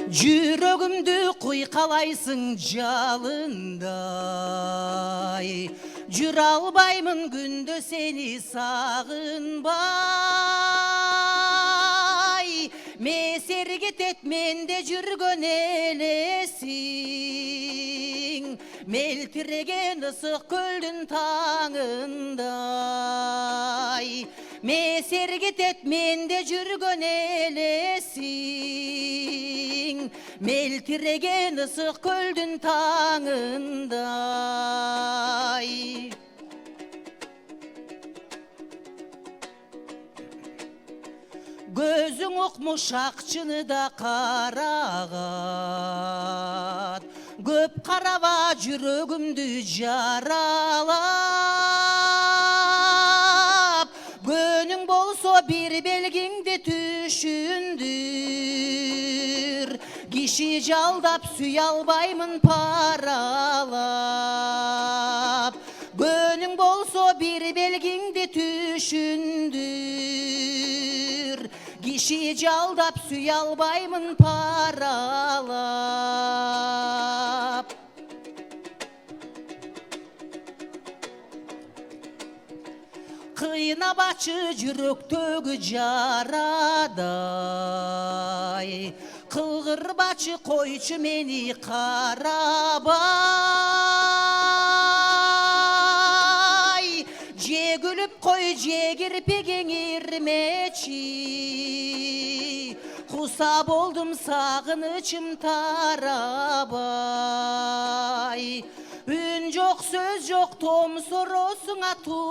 Жүрөгүмдү куйкалайсың жалындай, жүрө албаймын күндө сени сагынбай. Месер кетет менде жүргөн элесиң, мелтиреген ысык көлдүн таңындай. Месер кетет менде жүргөн элесиң, мелтиреген ысык көлдүн таңындай. Көзүң укмуш акчыны да карагат, көп караба жүрөгүмдү жаралап. Көнүң болсо бир белгиңди түшүндүр, киши жалдап сүйө албаймын паралап. Көнүң болсо бир белгиңди түшүндүр, киши жалдап сүйө албаймын паралап. Кыйнабачы жүрөктөгү жарадай, кылгырбачы койчу мени карабай. Же күлүп кой, же кирпигиң ирмечи, куса болдум сагынычым тарабай. Үн жок, сөз жок, томсоросуңа турасың,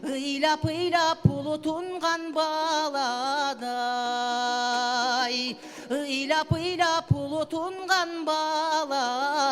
ыйлап-ыйлап пулу тунган баладай. Ыйлап-ыйлап пулу тунган баладай.